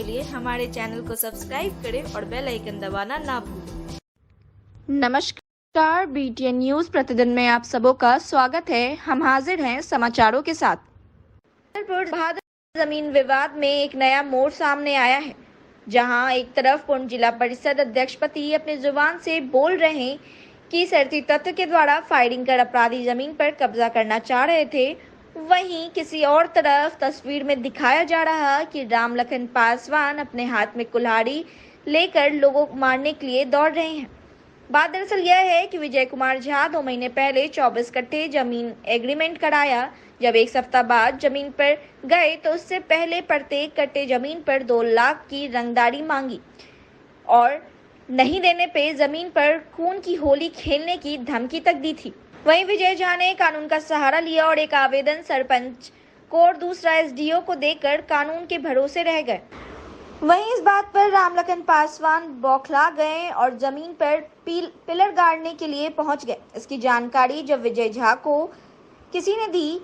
के लिए हमारे चैनल को सब्सक्राइब करें और बेल आइकन दबाना ना भूलें। नमस्कार, BTN न्यूज प्रतिदिन में आप सबों का स्वागत है। हम हाजिर हैं समाचारों के साथ। बहादुर जमीन विवाद में एक नया मोड़ सामने आया है, जहां एक तरफ पूर्ण जिला परिषद अध्यक्ष पति अपनी जुबान से बोल रहे हैं कि शरारती तत्व के द्वारा फायरिंग कर अपराधी जमीन पर कब्जा करना चाह रहे थे, वहीं किसी और तरफ तस्वीर में दिखाया जा रहा है कि राम लखन पासवान अपने हाथ में कुल्हाड़ी लेकर लोगों को मारने के लिए दौड़ रहे हैं। बात दरअसल यह है कि विजय कुमार झा 2 महीने पहले 24 कट्ठे जमीन एग्रीमेंट कराया। जब एक सप्ताह बाद जमीन पर गए तो उससे पहले प्रत्येक कट्टे जमीन पर 2 लाख की रंगदारी मांगी और नहीं देने पे जमीन पर खून की होली खेलने की धमकी तक दी थी। वहीं विजय झा ने कानून का सहारा लिया और एक आवेदन सरपंच को और दूसरा SDO को देकर कानून के भरोसे रह गए। वहीं इस बात पर राम लखन पासवान बौखला गए और जमीन पर पिलर गाड़ने के लिए पहुंच गए। इसकी जानकारी जब विजय झा को किसी ने दी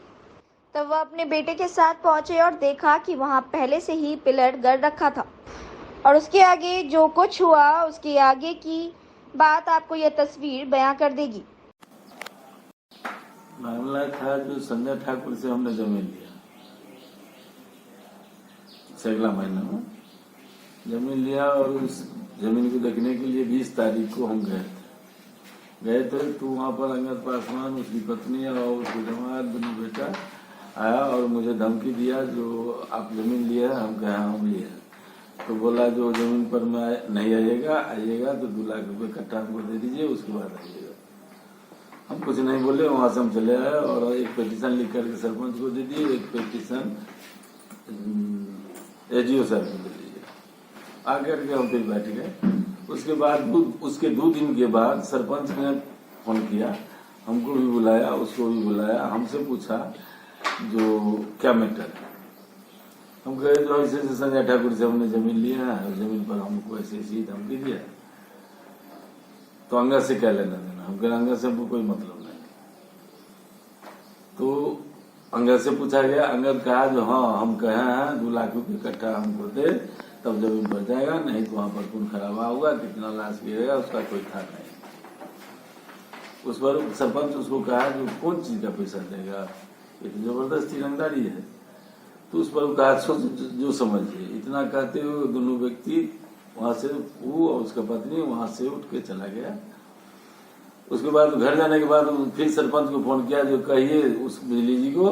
तब वह अपने बेटे के साथ पहुंचे और देखा कि वहां पहले से ही पिलर गड़ रखा था और उसके आगे जो कुछ हुआ उसके आगे की बात आपको यह तस्वीर बयां कर देगी। मामला था जो संजय ठाकुर से हमने जमीन लिया, अगला महीना में जमीन लिया और उस जमीन को देखने के लिए 20 तारीख को हम गए थे तो वहाँ पर अंगद पासवान, उसकी पत्नी और उसके जमात दोनों बेटा आया और मुझे धमकी दिया, जो आप जमीन लिया है? हम कहे हम लिए। तो बोला जो जमीन पर मैं नहीं आइएगा तो 2 लाख रुपए कट्ठा हमको दे दीजिए, उसके बाद आइएगा। हम कुछ नहीं बोले, वहां से हम चले आए और एक पिटीशन लिख करके सरपंच को दे दिए, एक पिटीशन SDO साहब को दे दिए। आकर के हम फिर बैठ गए। उसके बाद उसके 2 दिन के बाद सरपंच ने फोन किया, हमको भी बुलाया, उसको भी बुलाया, हमसे पूछा जो क्या मैटर है। हम कहे जो ऐसे संजय ठाकुर से हमने जमीन लिया है, जमीन पर हमको ऐसे ऐसी धमकी दिया, तो अंगद से क्या लेना देना? हम कह अंगद से हमको कोई मतलब नहीं। तो अंगद से पूछा गया, अंगद कहा जो हाँ हम कहे हैं 2 लाख रुपये कट्ठा हमको दे तब जमीन पर जाएगा, नहीं तो वहां पर खून खराबा होगा, कितना लाश गिरेगा उसका कोई था नहीं। उस पर सरपंच उसको कहा जो कौन चीज का पैसा देगा, ये तो जबरदस्ती रंगदारी है। तो उस पर कहा जो समझिए। इतना कहते हुए दोनों व्यक्ति वहां से, वो और उसका पत्नी वहां से उठ के चला गया। उसके बाद घर जाने के बाद फिर सरपंच को फोन किया जो कहिए उस बिजली जी को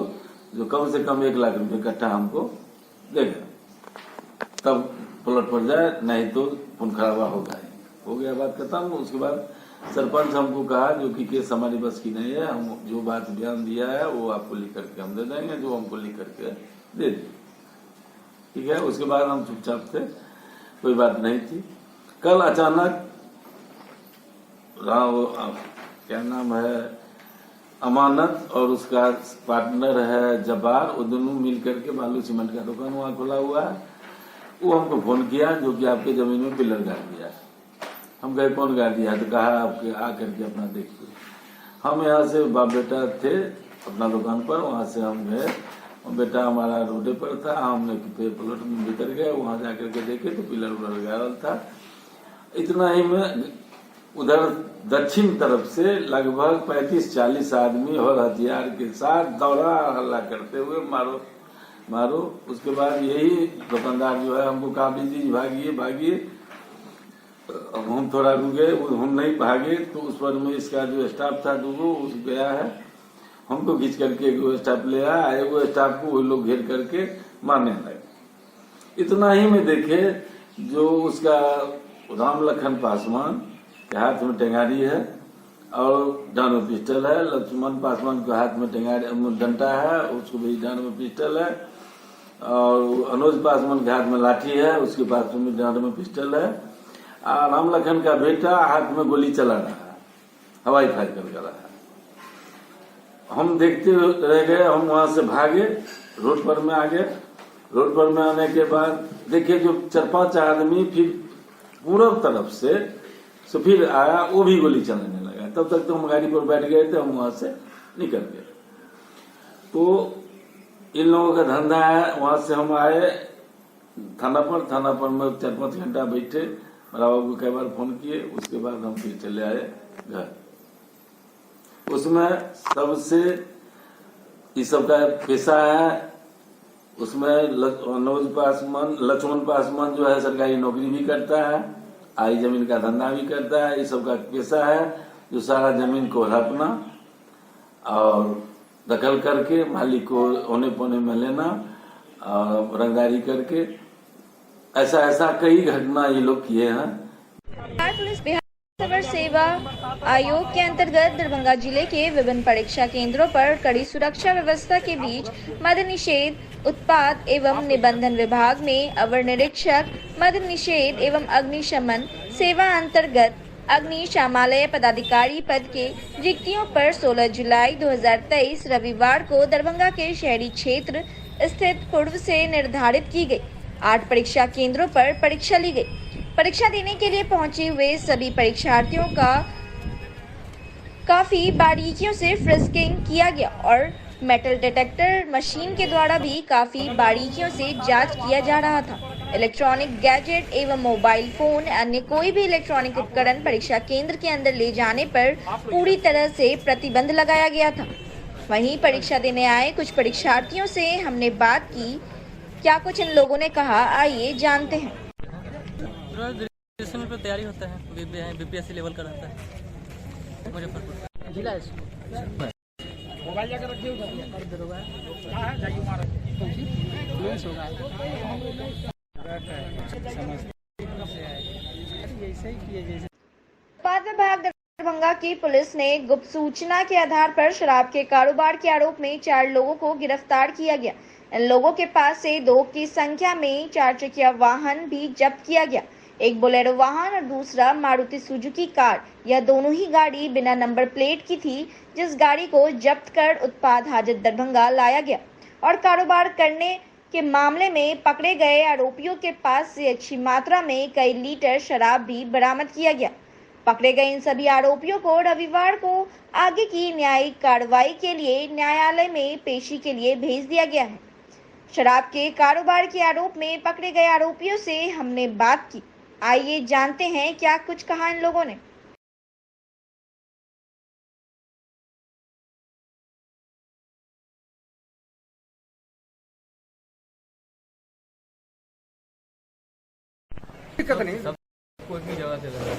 जो कम से कम 1 लाख रुपए कट्ठा हमको देगा, तब प्लॉट पर जाए, नहीं तो खून खराबा होगा। हो गया, बात खत्म। उसके बाद सरपंच हमको कहा जो कि केस हमारी बस की नहीं है, हम जो बात बयान दिया है वो आपको लिख करके हम दे देंगे, जो हमको लिख करके दे दिए, ठीक है। उसके बाद हम चुपचाप थे, कोई बात नहीं थी। कल अचानक क्या नाम है, अमानत और उसका पार्टनर है जब्बार, वो दोनों मिल करके बालू सीमेंट का दुकान वहां खुला हुआ है, वो हमको फोन किया जो कि आपके जमीन में पिलर गाड़ दिया है। हम कहे कौन गाड़ दिया? तो कहा आपके आ करके अपना देखिए। हम यहाँ से बाप बेटा थे अपना दुकान पर, वहां से हम गए, बेटा हमारा रोडे पर था, हमने प्लॉट में भीतर गए, वहां जाकर के देखे तो पिलर उलर गाड़ल था। इतना ही में उधर दक्षिण तरफ से लगभग 35-40 आदमी और हथियार के साथ दौड़ा हल्ला करते हुए मारो मारो। उसके बाद यही दुकानदार जो है हमको कहा जी भागिए। हम थोड़ा रुके, हम नहीं भागे तो उस पर में इसका जो स्टाफ था दूगो उस गया है, हमको खींच करके एक स्टाफ ले आया, एगो स्टाफ को वो लोग घेर करके मारने लगे। इतना ही में देखे जो उसका राम लखन पासवान के हाथ में टेंगारी है और डांड में पिस्टल है, लक्ष्मण पासवान के हाथ में टेंगारी डंडा है, उसको भी डांड में पिस्टल है, और अनुज पासवान के हाथ में लाठी है, उसके पास में डांड में पिस्टल है। राम लखन का बेटा हाथ में गोली चला रहा है, हवाई फायर कर रहा है। हम देखते रह गए, हम वहां से भागे, रोड पर में आ गए। रोड पर में आने के बाद देखिए जो 4-5 आदमी फिर पूर्व तरफ से फिर आया, वो भी गोली चलाने लगा। तब तक तो हम गाड़ी पर बैठ गए थे, हम वहां से निकल गए। तो इन लोगों का धंधा है, वहां से हम आए थाना पर में 4-5 घंटा बैठे, मेरा बाबू को कई बार फोन किए, उसके बाद हम फिर चले आए घर। उसमें सबसे इस सब का पेशा है, उसमें लक्ष्मण पासवान जो है सरकारी नौकरी भी करता है, आई जमीन का धंधा भी करता है। इस सब का पेशा है जो सारा जमीन को हड़पना और दखल करके मालिक को होने पौने में लेना और रंगदारी करके, ऐसा कई घटना ये लोग किए हैं। बिहार पुलिस बिहार सवर सेवा आयोग के अंतर्गत दरभंगा जिले के विभिन्न परीक्षा केंद्रों पर कड़ी सुरक्षा व्यवस्था के बीच मद्य निषेध, उत्पाद एवं निबंधन विभाग में अवर निरीक्षक मद्य निषेध एवं अग्निशमन सेवा अंतर्गत अग्निशमन पदाधिकारी पद के रिक्तियों पर 16 जुलाई 2023 रविवार को दरभंगा के शहरी क्षेत्र स्थित पूर्व से निर्धारित की गई 8 परीक्षा केंद्रों पर परीक्षा ली गई। परीक्षा देने के लिए पहुंचे हुए सभी परीक्षार्थियों का काफी बारीकियों से फ्रिस्किंग किया गया और मेटल डिटेक्टर मशीन के द्वारा भी काफी बारीकियों से जांच किया जा रहा था। इलेक्ट्रॉनिक गैजेट एवं मोबाइल फोन अन्य कोई भी इलेक्ट्रॉनिक उपकरण परीक्षा केंद्र के अंदर ले जाने पर पूरी तरह से प्रतिबंध लगाया गया था। वहीं परीक्षा देने आए कुछ परीक्षार्थियों से हमने बात की, क्या कुछ इन लोगों ने कहा, आइए जानते हैं। पर तैयारी होता है, बीपीएससी लेवल का रहता है मुजफ्फरपुर जिला। मोबाइल जाकर रखिए उत्पाद विभाग दरभंगा की पुलिस ने गुप्त सूचना के आधार पर शराब के कारोबार के आरोप में 4 लोगों को गिरफ्तार किया गया। इन लोगों के पास से 2 की संख्या में 4 चकिया वाहन भी जब्त किया गया, एक बोलेरो वाहन और दूसरा मारुति सुजुकी कार। यह दोनों ही गाड़ी बिना नंबर प्लेट की थी, जिस गाड़ी को जब्त कर उत्पाद हाजत दरभंगा लाया गया और कारोबार करने के मामले में पकड़े गए आरोपियों के पास से अच्छी मात्रा में कई लीटर शराब भी बरामद किया गया। पकड़े गए इन सभी आरोपियों को रविवार को आगे की न्यायिक कार्रवाई के लिए न्यायालय में पेशी के लिए भेज दिया गया है। शराब के कारोबार के आरोप में पकड़े गए आरोपियों से हमने बात की, आइए जानते हैं क्या कुछ कहा इन लोगों ने। दिक्कत नहीं, सब कोई भी जगह से लगा।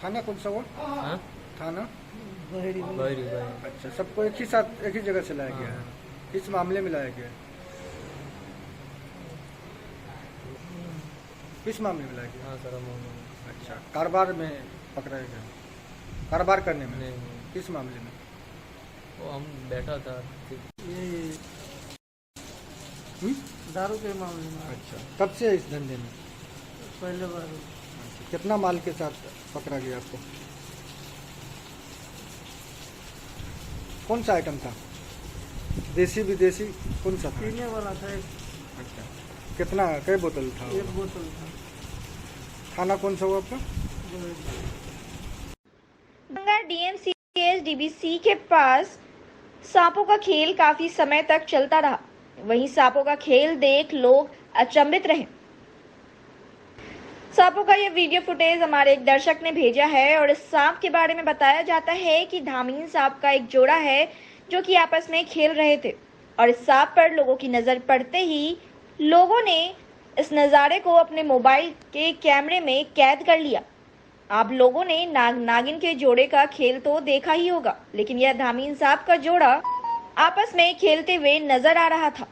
थाना कौन सा वो? हाँ? थाना बहरी। अच्छा, सबको एक ही साथ एक ही जगह से लाया गया है, किस मामले में लाया गया है? किस मामले में लाया गया? हाँ सर। अच्छा, कारोबार में पकड़ा गया, कारोबार करने में? नहीं, किस मामले में? वो हम बैठा था ये दारू के मामले में। अच्छा, कब से इस धंधे में? पहले बार। अच्छा, कितना माल के साथ पकड़ा गया आपको? कौन सा आइटम था? देसी विदेशी कौन सा था? पीने वाला था एक। अच्छा, कितना, कई बोतल था? 1 बोतल था। थाना कौन सा हुआ आपका? दरभंगा डीएमसीएच डीबीसी के पास सांपों का खेल काफी समय तक चलता रहा। वहीं सांपों का खेल देख लोग अचंभित रहे। सांपों का यह वीडियो फुटेज हमारे एक दर्शक ने भेजा है और इस सांप के बारे में बताया जाता है कि धामीन सांप का एक जोड़ा है जो कि आपस में खेल रहे थे और इस सांप पर लोगों की नजर पड़ते ही लोगों ने इस नज़ारे को अपने मोबाइल के कैमरे में कैद कर लिया। आप लोगों ने नाग नागिन के जोड़े का खेल तो देखा ही होगा, लेकिन यह धामीन सांप का जोड़ा आपस में खेलते हुए नजर आ रहा था।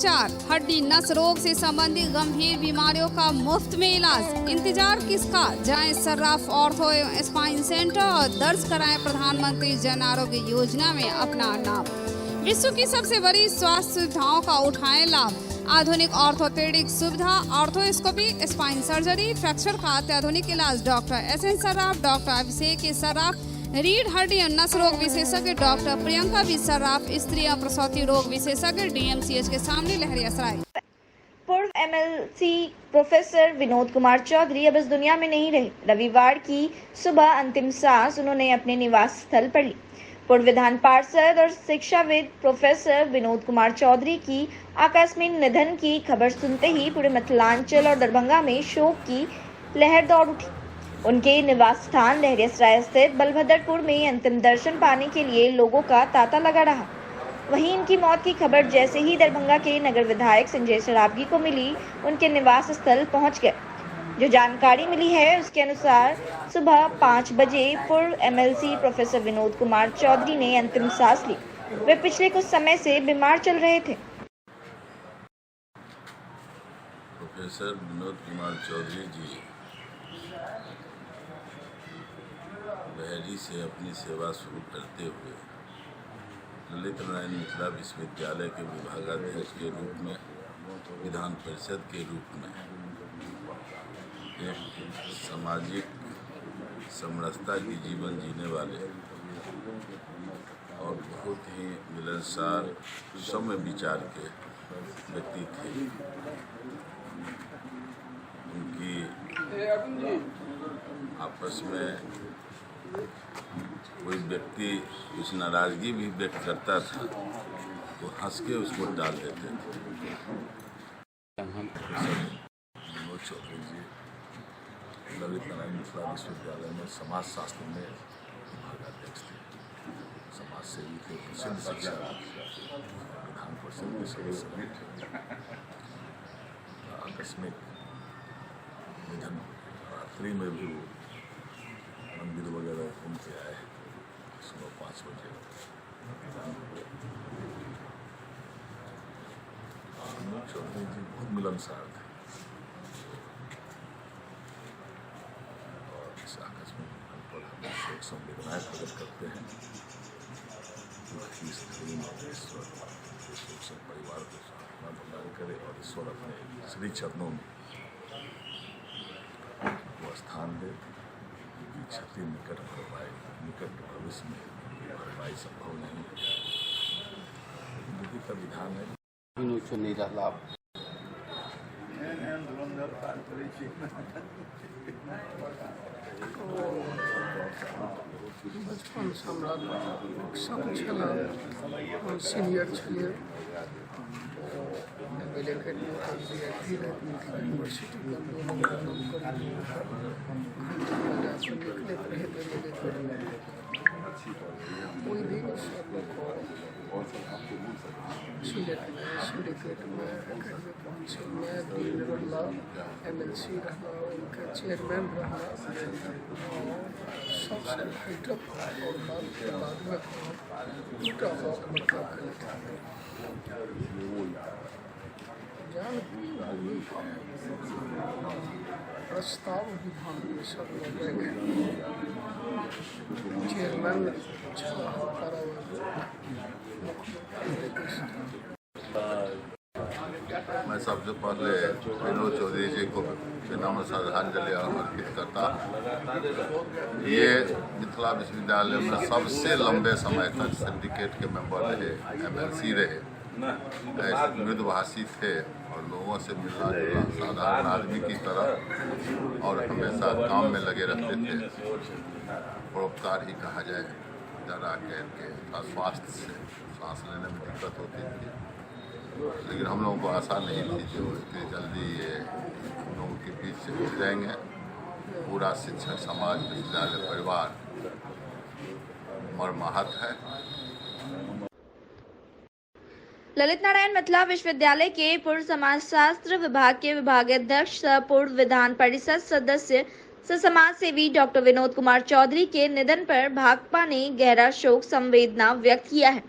उपचार, हड्डी नस रोग से संबंधित गंभीर बीमारियों का मुफ्त में इलाज। इंतजार किसका? जाएं सर्राफ ऑर्थो एवं स्पाइन सेंटर और दर्ज कराएं प्रधानमंत्री जन आरोग्य योजना में अपना नाम। विश्व की सबसे बड़ी स्वास्थ्य सुविधाओं का उठाएं लाभ। आधुनिक ऑर्थोपेडिक सुविधा, ऑर्थोस्कोपी, स्पाइन सर्जरी, फ्रैक्चर का अत्याधुनिक इलाज। डॉक्टर SN सर्राफ, डॉक्टर अभिषेक सर्राफ, रीढ़ हड्डी और नस रोग विशेषज्ञ डॉक्टर प्रियंका बी सर्राफ, स्त्री और प्रसूति रोग विशेषज्ञ, DMCH के सामने, लहरियासराय। पूर्व MLC प्रोफेसर विनोद कुमार चौधरी अब इस दुनिया में नहीं रहे। रविवार की सुबह अंतिम सांस उन्होंने अपने निवास स्थल पर ली। पूर्व विधान पार्षद और शिक्षाविद प्रोफेसर विनोद कुमार चौधरी की आकस्मिक निधन की खबर सुनते ही पूरे मिथिलांचल और दरभंगा में शोक की लहर दौड़ उठी। उनके निवास स्थान लहरियासराय स्थित बलभद्रपुर में अंतिम दर्शन पाने के लिए लोगों का तांता लगा रहा। वहीं इनकी मौत की खबर जैसे ही दरभंगा के नगर विधायक संजय सरावगी को मिली, उनके निवास स्थल पहुंच गए। जो जानकारी मिली है उसके अनुसार सुबह 5 बजे पूर्व MLC प्रोफेसर विनोद कुमार चौधरी ने अंतिम सांस ली। वे पिछले कुछ समय से बीमार चल रहे थे। प्रोफेसर विनोद कुमार चौधरी जी बहरी से अपनी सेवा शुरू करते हुए ललित नारायण मिथिला विश्वविद्यालय के विभागाध्यक्ष के रूप में, विधान परिषद के रूप में एक सामाजिक समरसता की जीवन जीने वाले और बहुत ही मिलनसार सौम्य विचार के व्यक्ति थे। उनकी आपस में कोई व्यक्ति कुछ नाराजगी भी व्यक्त करता था तो हंस के उसको डाल देते थे। विनोद चौधरी जी ललित नारायण मिथिला विश्वविद्यालय में समाज शास्त्र में विभागाध्यक्ष थे, समाज सेवी थे, प्रसिद्ध शिक्षा विधान परिषद के सदस्य थे। आकस्मिक निधन, रात्रि में भी वो मंदिर वगैरह घूम के आए। सुबह 5 बजे विनोद चौधरी जी बहुत मिलनसार थे और इस आकस्मिक निधन पर हम शोक संवेदनाएं प्रकट करते हैं। स्त्री ईश्वर शोक से परिवार को सांत्वना प्रदान करे और ईश्वर अपने श्री चरणों में वो स्थान दे। क्षति निकट भविष्य में भरपाई संभव नहीं है, विधि का विधान है। बचपन से हमरा संग छल सीनियर छलिए यूनिवर्सिटी कोई भी सिंडिकेट में एकेडमी काउंसिल में डीन रहला, MLC रहला, उनका चेयरमैन रहला और सबसे हाइटअप और बाद में टूटा हुआ मतलब जान प्रस्ताव विधान परिषद में चेयरमैन मैं सबसे पहले विनोद चौधरी जी को विनम्र श्रद्धांजलि अर्पित करता। ये मिथिला विश्वविद्यालय में सबसे लंबे समय तक सिंडिकेट के मेंबर रहे, MLC रहे, मृदुभाषी थे और लोगों से मिलना जुलना साधारण आदमी की तरह और हमेशा काम में लगे रहते थे। परोपकार ही कहा जाए, डरा कह के स्वास्थ्य से सांस लेने में दिक्कत होती थी, लेकिन हम लोगों को आशा नहीं थी जो इतनी जल्दी ये लोगों के बीच से जुड़ जाएंगे। पूरा शिक्षक समाज, विश्वविद्यालय परिवार मर्माहत है। ललित नारायण मिथिला विश्वविद्यालय के पूर्व समाजशास्त्र विभाग के विभागाध्यक्ष सह पूर्व विधान परिषद सदस्य सह समाज सेवी डॉक्टर विनोद कुमार चौधरी के निधन पर भाकपा ने गहरा शोक संवेदना व्यक्त किया है।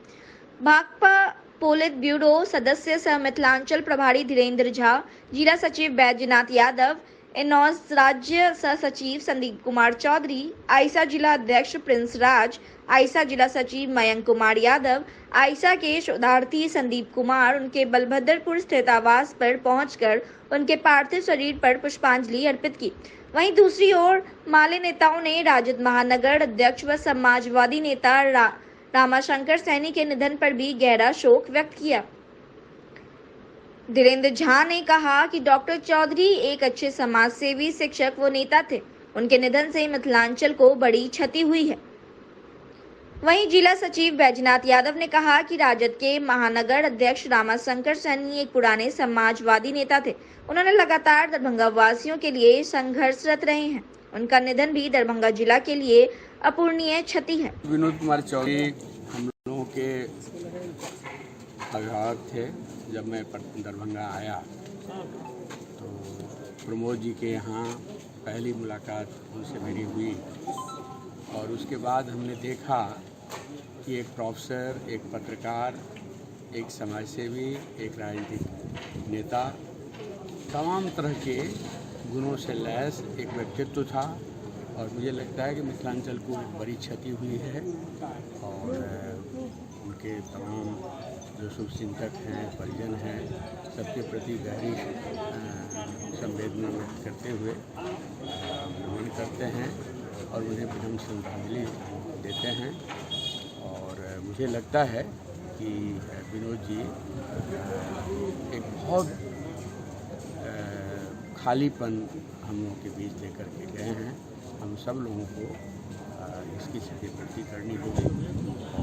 भाकपा पोलित ब्यूरो सदस्य सह मिथिलांचल प्रभारी धीरेन्द्र झा, जिला सचिव बैजनाथ यादव, एनॉस राज्य सह सचिव संदीप कुमार चौधरी, आइसा जिला अध्यक्ष प्रिंस राज, आइसा जिला सचिव मयंक कुमार यादव, आइसा के शोधार्थी संदीप कुमार उनके बलभद्रपुर स्थित आवास पर पहुंचकर उनके पार्थिव शरीर पर पुष्पांजलि अर्पित की। वहीं दूसरी ओर माले नेताओं ने राजद महानगर अध्यक्ष व समाजवादी नेता रामाशंकर सैनी के निधन पर भी गहरा शोक व्यक्त किया। धीरेन्द्र झा ने कहा कि डॉक्टर चौधरी एक अच्छे समाज सेवी, शिक्षक व नेता थे। उनके निधन से मिथिलांचल को बड़ी क्षति हुई है। वहीं जिला सचिव बैजनाथ यादव ने कहा कि राजद के महानगर अध्यक्ष रामाशंकर सैनी एक पुराने समाजवादी नेता थे। उन्होंने लगातार दरभंगा वासियों के लिए संघर्षरत रहे हैं। उनका निधन भी दरभंगा जिला के लिए अपूरणीय क्षति है। विनोद कुमार चौधरी हम लोगों के अभिभावक थे। जब मैं दरभंगा आया तो प्रमोद जी के यहाँ पहली मुलाकात उनसे मेरी हुई और उसके बाद हमने देखा कि एक प्रोफेसर, एक पत्रकार, एक समाजसेवी, एक राजनीतिक नेता, तमाम तरह के गुणों से लैस एक व्यक्तित्व था और मुझे लगता है कि मिथिलांचल को एक बड़ी क्षति हुई है और उनके तमाम जो शुभचिंतक हैं, परिजन हैं, सबके प्रति गहरी संवेदना व्यक्त करते हुए नमन करते हैं और उन्हें विनम्र श्रद्धांजलि देते हैं। और मुझे लगता है कि विनोद जी एक बहुत खालीपन हम लोगों के बीच लेकर के गए हैं। हम सब लोगों को इसकी क्षतिपूर्ति करनी होगी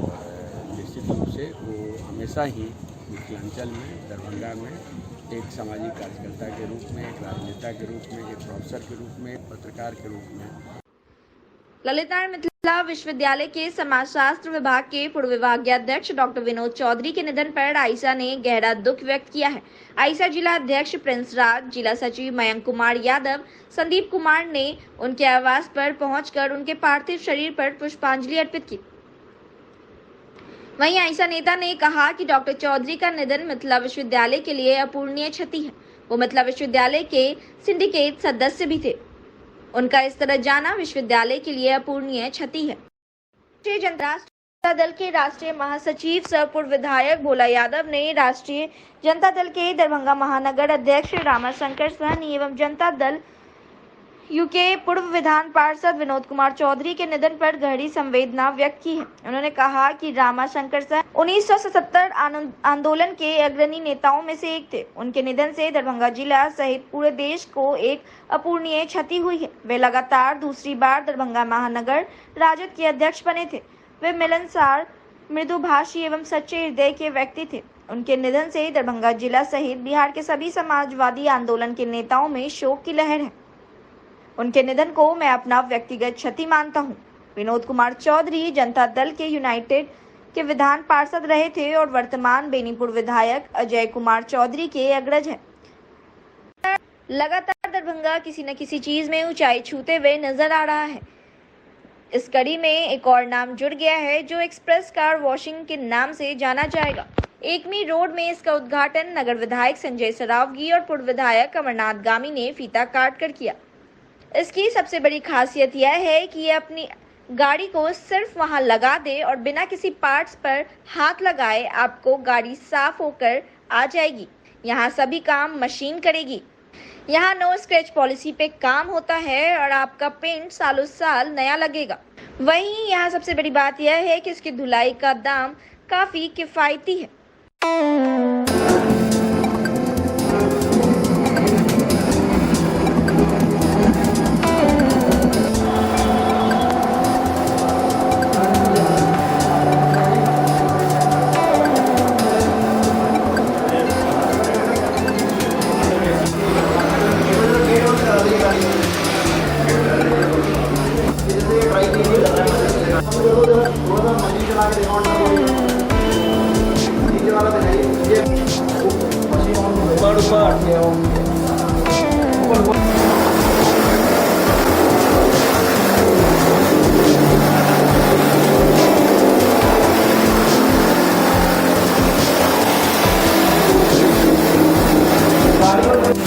और निश्चित रूप से वो हमेशा ही मिथिलांचल में, दरभंगा में एक सामाजिक कार्यकर्ता के रूप में, एक राजनेता के रूप में, एक प्रोफेसर के रूप में, एक पत्रकार के रूप में। ललित नारायण मिथिला विश्वविद्यालय के समाजशास्त्र विभाग के पूर्व विभागाध्यक्ष डॉक्टर विनोद चौधरी के निधन पर आइसा ने गहरा दुख व्यक्त किया है। आइसा जिला अध्यक्ष प्रिंस राज, जिला सचिव मयंक कुमार यादव, संदीप कुमार ने उनके आवास पर पहुंचकर उनके पार्थिव शरीर पर पुष्पांजलि अर्पित की। वहीं आइसा नेता ने कहा कि डॉक्टर चौधरी का निधन मिथिला विश्वविद्यालय के लिए अपूरणीय क्षति है। वो मिथिला विश्वविद्यालय के सिंडिकेट सदस्य भी थे। उनका इस तरह जाना विश्वविद्यालय के लिए अपूरणीय क्षति है। राष्ट्रीय जनता दल के राष्ट्रीय महासचिव सह पूर्व विधायक भोला यादव ने राष्ट्रीय जनता दल के दरभंगा महानगर अध्यक्ष रामाशंकर सैनी एवं जनता दल यूके पूर्व विधान पार्षद विनोद कुमार चौधरी के निधन पर गहरी संवेदना व्यक्त की है। उन्होंने कहा कि रामाशंकर सैनी 1977 आंदोलन के अग्रणी नेताओं में से एक थे। उनके निधन से दरभंगा जिला सहित पूरे देश को एक अपूरणीय क्षति हुई है। वे लगातार दूसरी बार दरभंगा महानगर राजद के अध्यक्ष बने थे। वे मिलनसार, मृदुभाषी एवं सच्चे हृदय के व्यक्ति थे। उनके निधन से दरभंगा जिला सहित बिहार के सभी समाजवादी आंदोलन के नेताओं में शोक की लहर है। उनके निधन को मैं अपना व्यक्तिगत क्षति मानता हूं। विनोद कुमार चौधरी जनता दल के यूनाइटेड के विधान पार्षद रहे थे और वर्तमान बेनीपुर विधायक अजय कुमार चौधरी के अग्रज हैं। लगातार दरभंगा किसी न किसी चीज में ऊंचाई छूते हुए नजर आ रहा है। इस कड़ी में एक और नाम जुड़ गया है जो एक्सप्रेस कार वॉशिंग के नाम से जाना जाएगा। एकमी रोड में इसका उद्घाटन नगर विधायक संजय सरावगी और पूर्व विधायक अमरनाथ गामी ने फीता काट कर किया। इसकी सबसे बड़ी खासियत यह है कि ये अपनी गाड़ी को सिर्फ वहां लगा दे और बिना किसी पार्ट्स पर हाथ लगाए आपको गाड़ी साफ होकर आ जाएगी। यहाँ सभी काम मशीन करेगी। यहाँ नो स्क्रैच पॉलिसी पे काम होता है और आपका पेंट सालों साल नया लगेगा। वहीं यहाँ सबसे बड़ी बात यह है कि इसकी धुलाई का दाम काफी किफायती है। रोड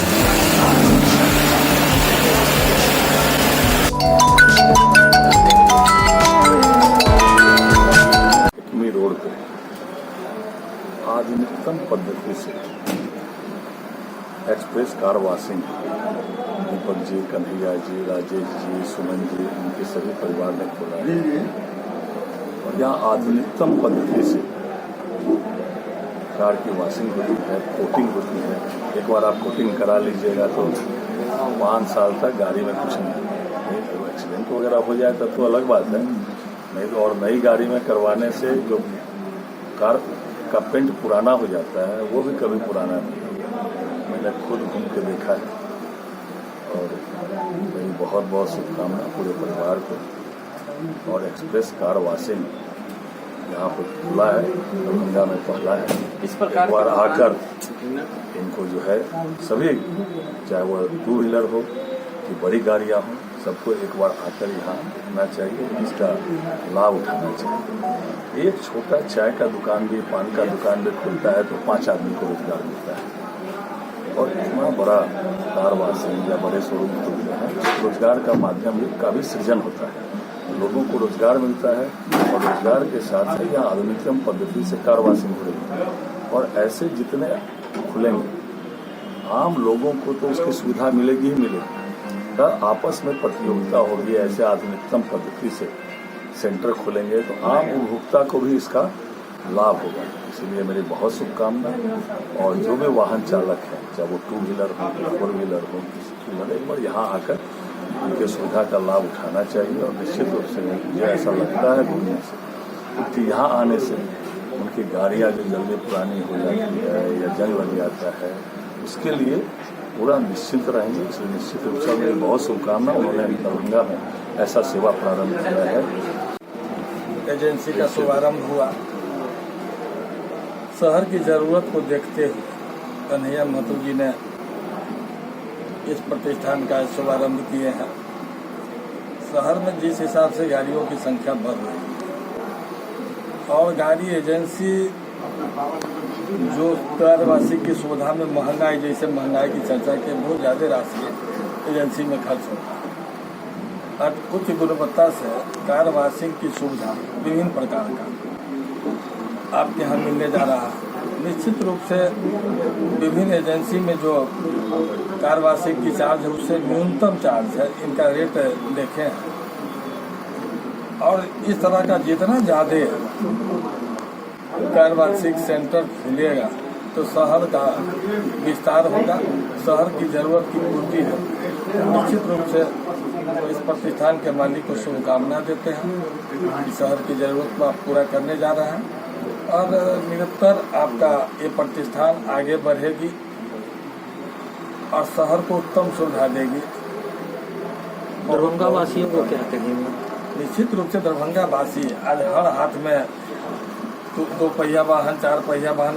पे आधुनिकतम पद्धति से express car washing Deepak ji, Kanhaiya ji, Rajesh ji, Suman ji, उनके सभी परिवार ने खोला है और यहाँ आधुनिकतम पद्धति से कार की वॉशिंग होती है, कोटिंग होती है। एक बार आप कोटिंग करा लीजिएगा तो 5 साल तक गाड़ी में कुछ नहीं, तो एक्सीडेंट वगैरह हो जाए तब तो अलग बात है, नहीं तो। और नई गाड़ी में करवाने से जो कार का पेंट पुराना हो जाता है वो भी कभी पुराना नहीं होगा। मैंने खुद घूम के देखा है और मेरी बहुत बहुत शुभकामना पूरे परिवार को। और एक्सप्रेस कार वॉशिंग यहाँ पर खुला है, दरभंगा में पहला है। इस प्रकार एक बार आकर इनको जो है सभी, चाहे वो 2 व्हीलर हो कि बड़ी गाड़ियाँ हों, सबको एक बार आकर यहाँ देखना चाहिए, इसका लाभ उठाना चाहिए। एक छोटा चाय का दुकान भी, पान का दुकान भी खुलता है तो 5 आदमी को रोजगार मिलता है और इतना बड़ा कार वॉशिंग या बड़े शोरूम खुलते हैं, रोजगार का माध्यम का भी सृजन होता है, लोगों को रोजगार मिलता है और रोजगार के साथ ही यहाँ आधुनिकतम पद्धति से कार वॉशिंग हो रही है। और ऐसे जितने खुलेंगे आम लोगों को तो उसकी सुविधा मिलेगी ही मिलेगी, का आपस में प्रतियोगिता होगी। ऐसे आधुनिकतम पद्धति से सेंटर खुलेंगे तो आम उपभोक्ता को भी इसका लाभ होगा। इसलिए मेरी बहुत शुभकामना। और जो भी वाहन चालक हैं, चाहे वो 2 व्हीलर हो, 4 व्हीलर हो, एक बार यहाँ आकर उनके सुविधा का लाभ उठाना चाहिए। और निश्चित रूप से मुझे ऐसा लगता है घूमने से कि यहाँ आने से उनकी गाड़ियाँ जो जल्दी पुरानी हो जाती है या जंग लग जाता है, उसके लिए पूरा निश्चिंत रहेंगे। इसलिए निश्चित रूप से मेरी बहुत शुभकामना। उन्होंने दरभंगा में ऐसा सेवा प्रारंभ किया है। एजेंसी का शुभारंभ हुआ, शहर की जरूरत को देखते हुए कन्हैया महतो जी ने इस प्रतिष्ठान का शुभारंभ किए हैं। शहर में जिस हिसाब से गाड़ियों की संख्या बढ़ रही है और गाड़ी एजेंसी जो कार वॉशिंग की सुविधा में महंगाई, जैसे महंगाई की चर्चा की, बहुत ज़्यादा राशि एजेंसी में खर्च होता है। और उच्च गुणवत्ता से कार वॉशिंग की सुविधा विभिन्न प्रकार का आपके यहाँ मिलने जा रहा है। निश्चित रूप से विभिन्न एजेंसी में जो कार वॉशिंग की चार्ज है उससे न्यूनतम चार्ज है, इनका रेट देखे हैं। और इस तरह का जितना ज़्यादा कार वॉशिंग सेंटर खुलेगा तो शहर का विस्तार होगा, शहर की जरूरत की पूर्ति होगी। निश्चित रूप से इस प्रतिष्ठान के मालिक को शुभकामना देते हैं। शहर की जरूरत को आप पूरा करने जा रहे हैं और निरंतर आपका ये प्रतिष्ठान आगे बढ़ेगी और शहर को उत्तम सुविधा देगी। दरभंगा वासियों को क्या कहेंगे? निश्चित रूप से दरभंगा वासी आज हर हाथ में 2 पहिया वाहन, 4 पहिया वाहन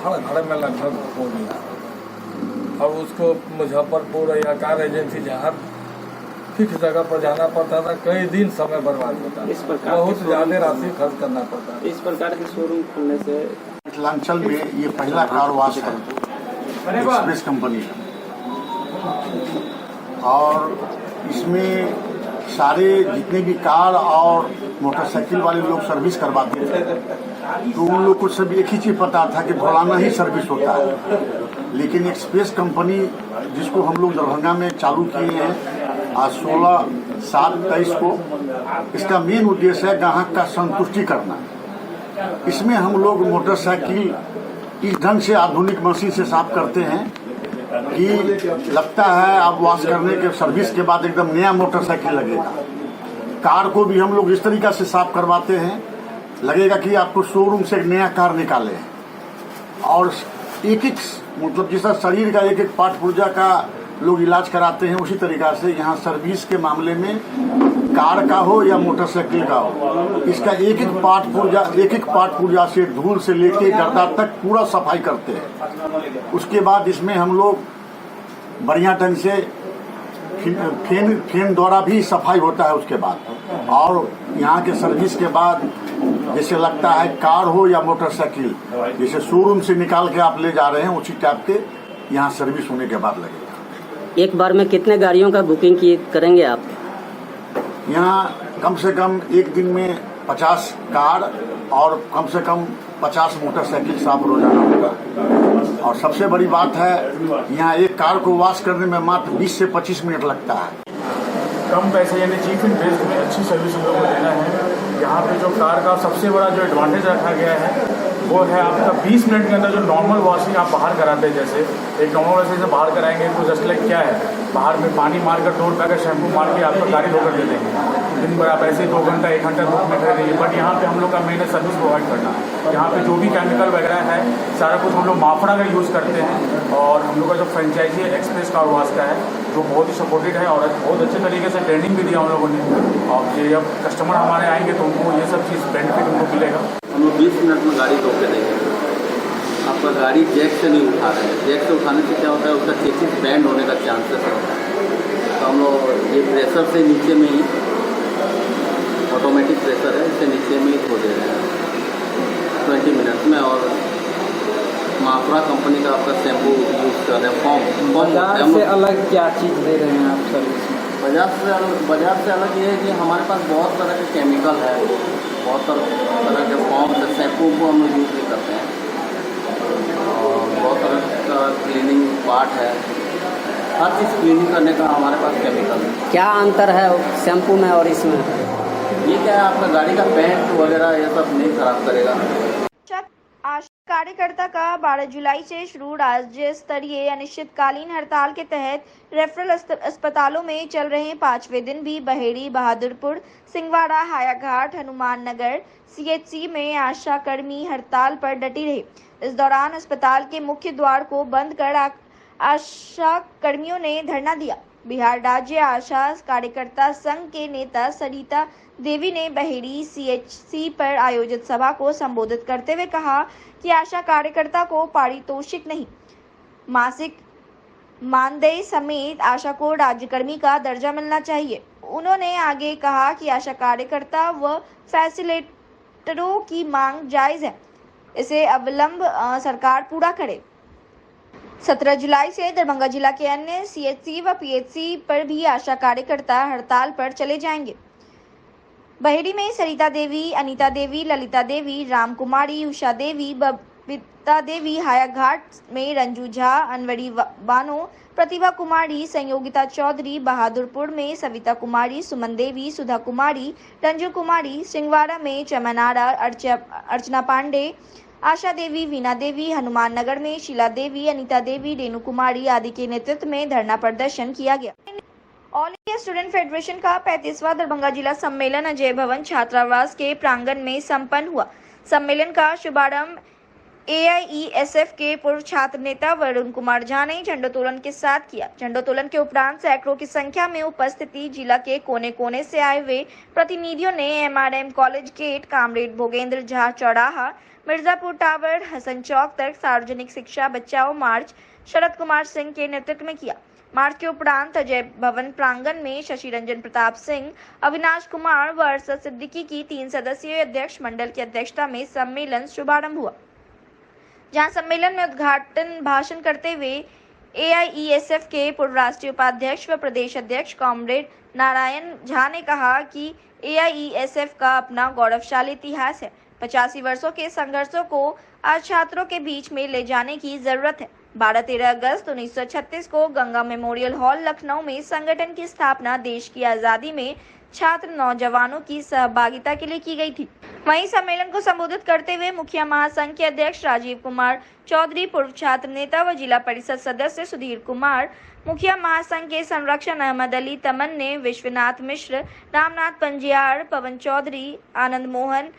हर घर में लगभग हो गया और उसको मुजफ्फरपुर या कार एजेंसी जहाँ फिक्स जगह पर जाना पड़ता था, कई दिन समय बर्बाद होता था, बहुत ज्यादा राशि खर्च करना पड़ता है। इस प्रकार के शोरूम खुलने से मिथिलांचल में ये पहला कार वॉश है एक्सप्रेस कंपनी का। और इसमें सारे जितने भी कार और मोटरसाइकिल वाले लोग सर्विस करवाते थे तो उन लोग को सब एक ही चीज पता था कि भोलाना ही सर्विस होता है। लेकिन एक्सप्रेस कंपनी जिसको हम लोग दरभंगा में चालू किए हैं आज 16/7/23 को, इसका मेन उद्देश्य है ग्राहक का संतुष्टि करना। इसमें हम लोग मोटरसाइकिल इस ढंग से आधुनिक मशीन से साफ करते हैं कि लगता है आप वॉश करने के सर्विस के बाद एकदम नया मोटरसाइकिल लगेगा। कार को भी हम लोग इस तरीका से साफ करवाते हैं, लगेगा कि आपको शोरूम से एक नया कार निकाले हैं। और एक मतलब जिस तरह शरीर का एक पार्ट पुर्जा का लोग इलाज कराते हैं, उसी तरीका से यहाँ सर्विस के मामले में कार का हो या मोटरसाइकिल का हो, इसका एक एक पार्ट पुर्जा से धूल से लेके गर्दा तक पूरा सफाई करते हैं। उसके बाद इसमें हम लोग बढ़िया ढंग से फेन द्वारा भी सफाई होता है। उसके बाद और यहाँ के सर्विस के बाद जैसे लगता है कार हो या मोटरसाइकिल, जैसे शोरूम से निकाल के आप ले जा रहे हैं, उसी टाइप के यहाँ सर्विस होने के बाद लगेगा। एक बार में कितने गाड़ियों का बुकिंग करेंगे आप? यहाँ कम से कम एक दिन में 50 कार और कम से कम 50 मोटरसाइकिल साफ रोजाना होगा। और सबसे बड़ी बात है, यहाँ एक कार को वॉश करने में मात्र 20 से 25 मिनट लगता है। कम पैसे यानी चीप एंड बेस्ट में अच्छी सर्विस हम लोग को देना है। यहाँ पे जो कार का सबसे बड़ा जो एडवांटेज रखा गया है वो है आपका 20 मिनट के अंदर जो नॉर्मल वॉशिंग आप बाहर कराते हैं, जैसे एक नॉर्मल वॉशिंग से बाहर कराएंगे तो जस्ट लाइक क्या है, बाहर में पानी मारकर 2 रुपये का शैम्पू मार के आपको गाड़ी धोकर दे देंगे। दिन भर आप ऐसे 2 घंटा 1 घंटा धूप में खड़े रहिए। बट यहाँ पे हम लोग का मेन सर्विस प्रोवाइड करना है। यहाँ पे जो भी केमिकल वगैरह है सारा कुछ हम लोग माफड़ा का यूज़ करते हैं। और हम लोग का जो फ्रेंचाइजी है एक्सप्रेस कार वॉश का है, जो बहुत ही सपोर्टेड है और बहुत अच्छे तरीके से ट्रेनिंग भी दिया हम लोगों ने। और ये जब कस्टमर हमारे आएंगे तो उनको ये सब चीज़ बेनिफिट उनको मिलेगा। हम लोग 20 मिनट में गाड़ी धो के देंगे। आपका गाड़ी जैक से नहीं उठा रहे हैं। जैक से उठाने से क्या होता है, उसका चेसिस बैंड होने का चांसेस है। तो हम लोग ये प्रेशर से नीचे में ही, ऑटोमेटिक प्रेशर है, इससे नीचे में ही धो दे रहे हैं 20 मिनट में। और माफरा कंपनी का आपका शैम्पू यूज़ कर रहे हैं। फॉर्म से अलग क्या चीज़ दे रहे हैं आप सर्विस में? बाजार से अलग ये है कि हमारे पास बहुत तरह के केमिकल है, बहुत तरह के फॉर्म से शैम्पू को हम लोग यूज़ नहीं करते हैं। और बहुत तरह का क्लीनिंग पार्ट है, हर चीज़ क्लीनिंग करने का हमारे पास केमिकल है। क्या अंतर है शैम्पू में और इसमें? ये क्या है, आपका गाड़ी का पेंट वगैरह ये सब नहीं खराब करेगा। आशा कार्यकर्ता का 12 जुलाई से शुरू राज्य स्तरीय अनिश्चितकालीन हड़ताल के तहत रेफरल अस्पतालों में चल रहे 5वें दिन भी बहेड़ी, बहादुरपुर, सिंगवाड़ा, हायाघाट, हनुमान नगर CHC में आशा कर्मी हड़ताल पर डटी रहे। इस दौरान अस्पताल के मुख्य द्वार को बंद कर आशा कर्मियों ने धरना दिया। बिहार राज्य आशा कार्यकर्ता संघ के नेता सरिता देवी ने बहेड़ी CHC पर आयोजित सभा को संबोधित करते हुए कहा कि आशा कार्यकर्ता को पारितोषिक नहीं, मासिक मानदेय समेत आशा को राज्यकर्मी का दर्जा मिलना चाहिए। उन्होंने आगे कहा कि आशा कार्यकर्ता व फैसिलिटेटरों की मांग जायज है, इसे अविलंब सरकार पूरा करे। 17 जुलाई से दरभंगा जिला के अन्य CHC व PHC पर भी आशा कार्यकर्ता हड़ताल पर चले जाएंगे। बहेड़ी में सरिता देवी, अनीता देवी, ललिता देवी, राम कुमारी, उषा देवी, बबीता देवी, हायाघाट में रंजू झा, अनवरी बानो, प्रतिभा कुमारी, संयोगिता चौधरी, बहादुरपुर में सविता कुमारी, सुमन देवी, सुधा कुमारी, रंजू कुमारी, सिंगवाड़ा में चमन आरा, अर्चना पांडे, आशा देवी, वीना देवी, हनुमान नगर में शीला देवी, अनीता देवी, रेणु कुमारी आदि के नेतृत्व में धरना प्रदर्शन किया गया। ऑल इंडिया स्टूडेंट फेडरेशन का 35वां दरभंगा जिला सम्मेलन अजय भवन छात्रावास के प्रांगण में संपन्न हुआ। सम्मेलन का शुभारंभ AIESF के पूर्व छात्र नेता वरुण कुमार झा ने झंडोत्तोलन के साथ किया। झंडोत्तोलन के उपरांत सैकड़ों की संख्या में उपस्थिति जिला के कोने कोने से आए हुए प्रतिनिधियों ने MRM college gate, comrade Bhogendra Jha चौराहा, मिर्जापुर टावर, हसन चौक तक सार्वजनिक शिक्षा बचाओ मार्च शरद कुमार सिंह के नेतृत्व में किया। मार्च के उपरांत अजय भवन प्रांगण में शशि रंजन प्रताप सिंह, अविनाश कुमार व अरशद सिद्दीकी की 3 सदस्यीय अध्यक्ष मंडल की अध्यक्षता में सम्मेलन शुभारंभ हुआ, जहां सम्मेलन में उद्घाटन भाषण करते हुए AIESF के पूर्व राष्ट्रीय उपाध्यक्ष व प्रदेश अध्यक्ष कॉमरेड नारायण झा ने कहा कि AIESF का अपना गौरवशाली इतिहास है। 85 वर्षों के संघर्षों को आज छात्रों के बीच में ले जाने की जरूरत है। 12-13 अगस्त 1936 को गंगा मेमोरियल हॉल लखनऊ में संगठन की स्थापना देश की आजादी में छात्र नौजवानों की सहभागिता के लिए की गई थी। वहीं सम्मेलन को संबोधित करते हुए मुखिया महासंघ के अध्यक्ष राजीव कुमार चौधरी, पूर्व छात्र नेता व जिला परिषद सदस्य सुधीर कुमार, मुखिया महासंघ के संरक्षण अहमद अली तमन ने, विश्वनाथ मिश्र, रामनाथ पंजियार, पवन चौधरी, आनंद मोहन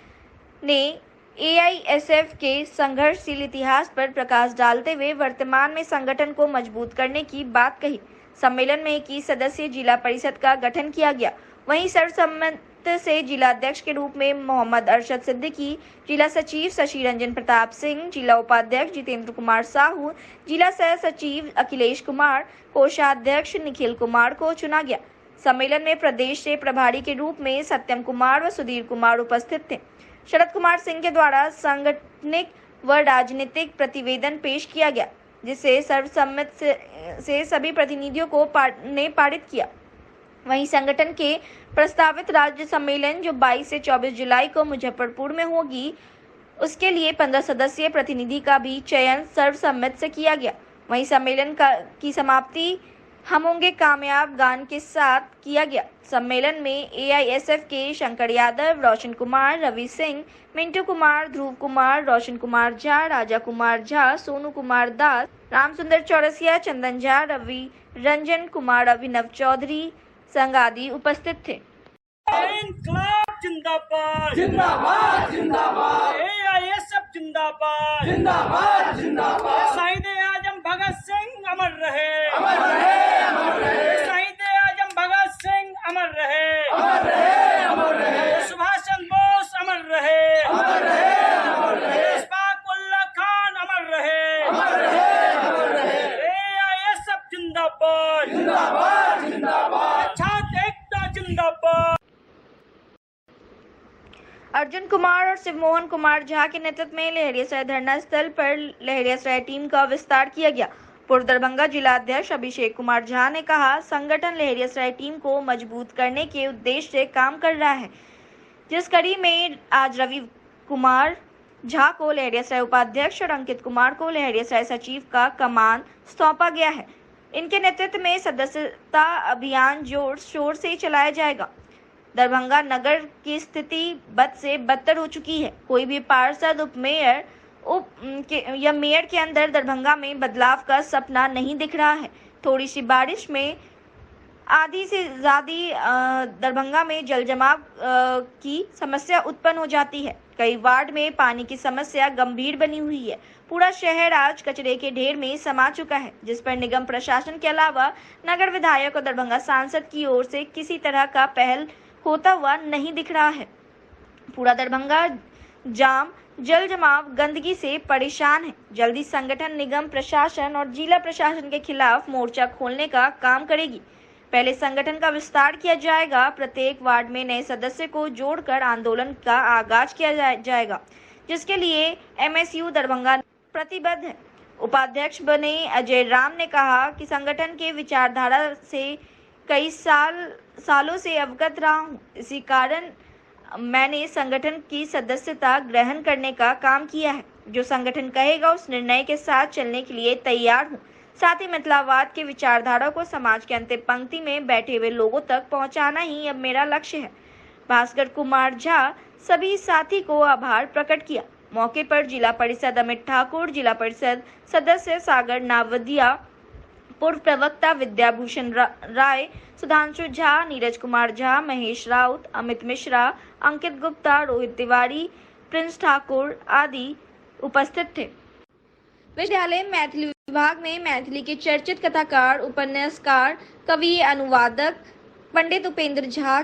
ने AISF के संघर्षशील इतिहास पर प्रकाश डालते हुए वर्तमान में संगठन को मजबूत करने की बात कही। सम्मेलन में 21 सदस्यीय जिला परिषद का गठन किया गया। वहीं सर्वसम्मत से जिला अध्यक्ष के रूप में मोहम्मद अरशद सिद्दीकी, जिला सचिव शशि रंजन प्रताप सिंह, जिला उपाध्यक्ष जितेंद्र कुमार साहू, जिला सह सचिव अखिलेश कुमार, कोषाध्यक्ष निखिल कुमार को चुना गया। सम्मेलन में प्रदेश से प्रभारी के रूप में सत्यम कुमार व सुधीर कुमार उपस्थित थे। शरद कुमार सिंह के द्वारा सांगठनिक व राजनीतिक प्रतिवेदन पेश किया गया। जिसे सर्वसम्मति से सभी प्रतिनिधियों को ने पारित किया। वहीं संगठन के प्रस्तावित राज्य सम्मेलन जो 22 से 24 जुलाई को मुजफ्फरपुर में होगी, उसके लिए 15 सदस्यीय प्रतिनिधि का भी चयन सर्वसम्मति से किया गया। वहीं सम्मेलन की समाप्ति हम होंगे कामयाब गान के साथ किया गया। सम्मेलन में AISF के शंकर यादव, रोशन कुमार, रवि सिंह, मिंटू कुमार, ध्रुव कुमार, रोशन कुमार झा, राजा कुमार झा, सोनू कुमार दास, रामसुंदर चौरसिया, चंदन झा, रवि रंजन कुमार, अभिनव चौधरी संग आदि उपस्थित थे। जिंदाबाद जिंदाबाद जिंदाबाद, AISF जिंदाबाद जिंदाबाद जिंदाबाद, शहीद आजम भगत सिंह अमर रहे अमर रहे अमर रहे, शहीद आजम भगत सिंह अमर रहे अमर रहे अमर रहे, सुभाष चंद्र बोस अमर रहे अमर रहे अमर रहे, इशफाक उल्लाह खान अमर रहे अमर रहे अमर रहे, AISF जिंदाबाद जिंदाबाद जिंदाबाद, छात्र एकता जिंदाबाद। अर्जुन कुमार और शिवमोहन कुमार झा के नेतृत्व में लहरियासराय धरना स्थल पर लहरियासराय टीम का विस्तार किया गया। पूर्व दरभंगा जिला अध्यक्ष अभिषेक कुमार झा ने कहा, संगठन लहरियासराय टीम को मजबूत करने के उद्देश्य से काम कर रहा है, जिस कड़ी में आज रवि कुमार झा को लहरियासराय उपाध्यक्ष और अंकित कुमार को लहरियासराय सचिव का कमान सौंपा गया है। इनके नेतृत्व में सदस्यता अभियान जोर शोर से चलाया जाएगा। दरभंगा नगर की स्थिति बद से बदतर हो चुकी है। कोई भी पार्षद या मेयर के अंदर दरभंगा में बदलाव का सपना नहीं दिख रहा है। थोड़ी सी बारिश में आधी से ज्यादा दरभंगा में जल जमाव की समस्या उत्पन्न हो जाती है। कई वार्ड में पानी की समस्या गंभीर बनी हुई है। पूरा शहर आज कचरे के ढेर में समा चुका है, जिस पर निगम प्रशासन के अलावा नगर विधायक और दरभंगा सांसद की ओर से किसी तरह का पहल होता हुआ नहीं दिख रहा है। पूरा दरभंगा जाम, जल जमाव, गंदगी से परेशान है। जल्दी संगठन, निगम प्रशासन और जिला प्रशासन के खिलाफ मोर्चा खोलने का काम करेगी। पहले संगठन का विस्तार किया जाएगा। प्रत्येक वार्ड में नए सदस्य को जोड़कर आंदोलन का आगाज किया जाएगा, जिसके लिए MSU दरभंगा प्रतिबद्ध है। उपाध्यक्ष बने अजय राम ने कहा कि संगठन के विचारधारा से कई सालों से अवगत रहा हूँ, इसी कारण मैंने संगठन की सदस्यता ग्रहण करने का काम किया है। जो संगठन कहेगा उस निर्णय के साथ चलने के लिए तैयार हूँ। साथ ही मिथिलावाद के विचारधारा को समाज के अंतिम पंक्ति में बैठे हुए लोगों तक पहुँचाना ही अब मेरा लक्ष्य है। भास्कर कुमार झा सभी साथी को आभार प्रकट किया। मौके पर जिला परिषद अमित ठाकुर, जिला परिषद सदस्य सागर नावदिया, पूर्व प्रवक्ता विद्याभूषण राय, सुधांशु झा, नीरज कुमार झा, महेश राउत, अमित मिश्रा, अंकित गुप्ता, रोहित तिवारी, प्रिंस ठाकुर आदि उपस्थित थे। विद्यालय मैथिली विभाग में मैथिली के चर्चित कथाकार, उपन्यासकार, कवि, अनुवादक पंडित उपेंद्र झा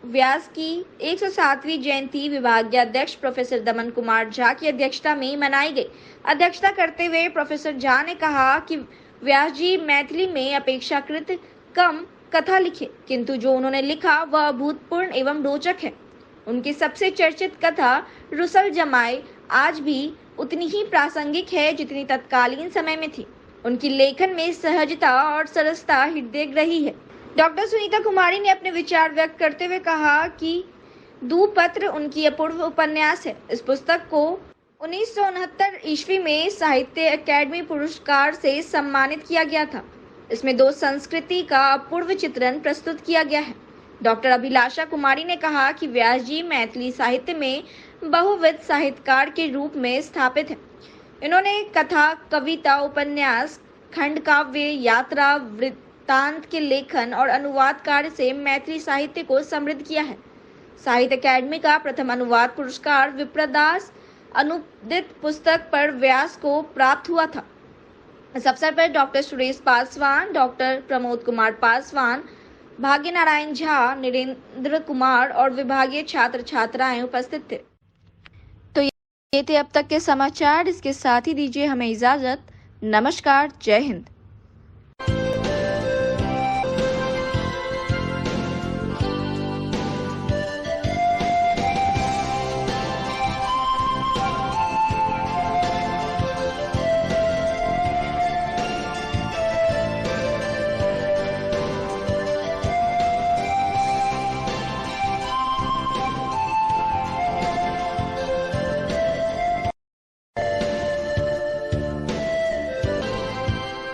व्यास की 107वीं जयंती विभागीय अध्यक्ष प्रोफेसर दमन कुमार झा की अध्यक्षता में मनाई गई। अध्यक्षता करते हुए प्रोफेसर झा ने कहा कि व्यास जी मैथिली में अपेक्षाकृत कम कथा लिखे, किंतु जो उन्होंने लिखा वह अभूतपूर्व एवं रोचक है। उनकी सबसे चर्चित कथा रुसल जमाए आज भी उतनी ही प्रासंगिक है जितनी तत्कालीन समय में थी। उनकी लेखन में सहजता और सरसता हृदय रही है। डॉक्टर सुनीता कुमारी ने अपने विचार व्यक्त करते हुए कहा कि दूपत्र उनकी अपूर्व उपन्यास है। इस पुस्तक को 1969 ईस्वी में साहित्य अकादमी पुरस्कार से सम्मानित किया गया था। इसमें 2 संस्कृति का अपूर्व चित्रण प्रस्तुत किया गया है। डॉक्टर अभिलाषा कुमारी ने कहा कि व्यास जी मैथिली साहित्य में बहुविध साहित्यकार के रूप में स्थापित है। इन्होंने कथा, कविता, उपन्यास, खंड काव्य, यात्रा, वृत्तांत के लेखन और अनुवाद कार्य से मैथिली साहित्य को समृद्ध किया है। साहित्य अकादमी का प्रथम अनुवाद पुरस्कार विप्रदास अनुदित पुस्तक पर व्यास को प्राप्त हुआ था। इस अवसर पर डॉक्टर सुरेश पासवान, डॉक्टर प्रमोद कुमार पासवान, भाग्य नारायण झा, नरेंद्र कुमार और विभागीय छात्र छात्राएं उपस्थित थे। तो ये थे अब तक के समाचार। इसके साथ ही दीजिए हमें इजाजत। नमस्कार, जय हिंद।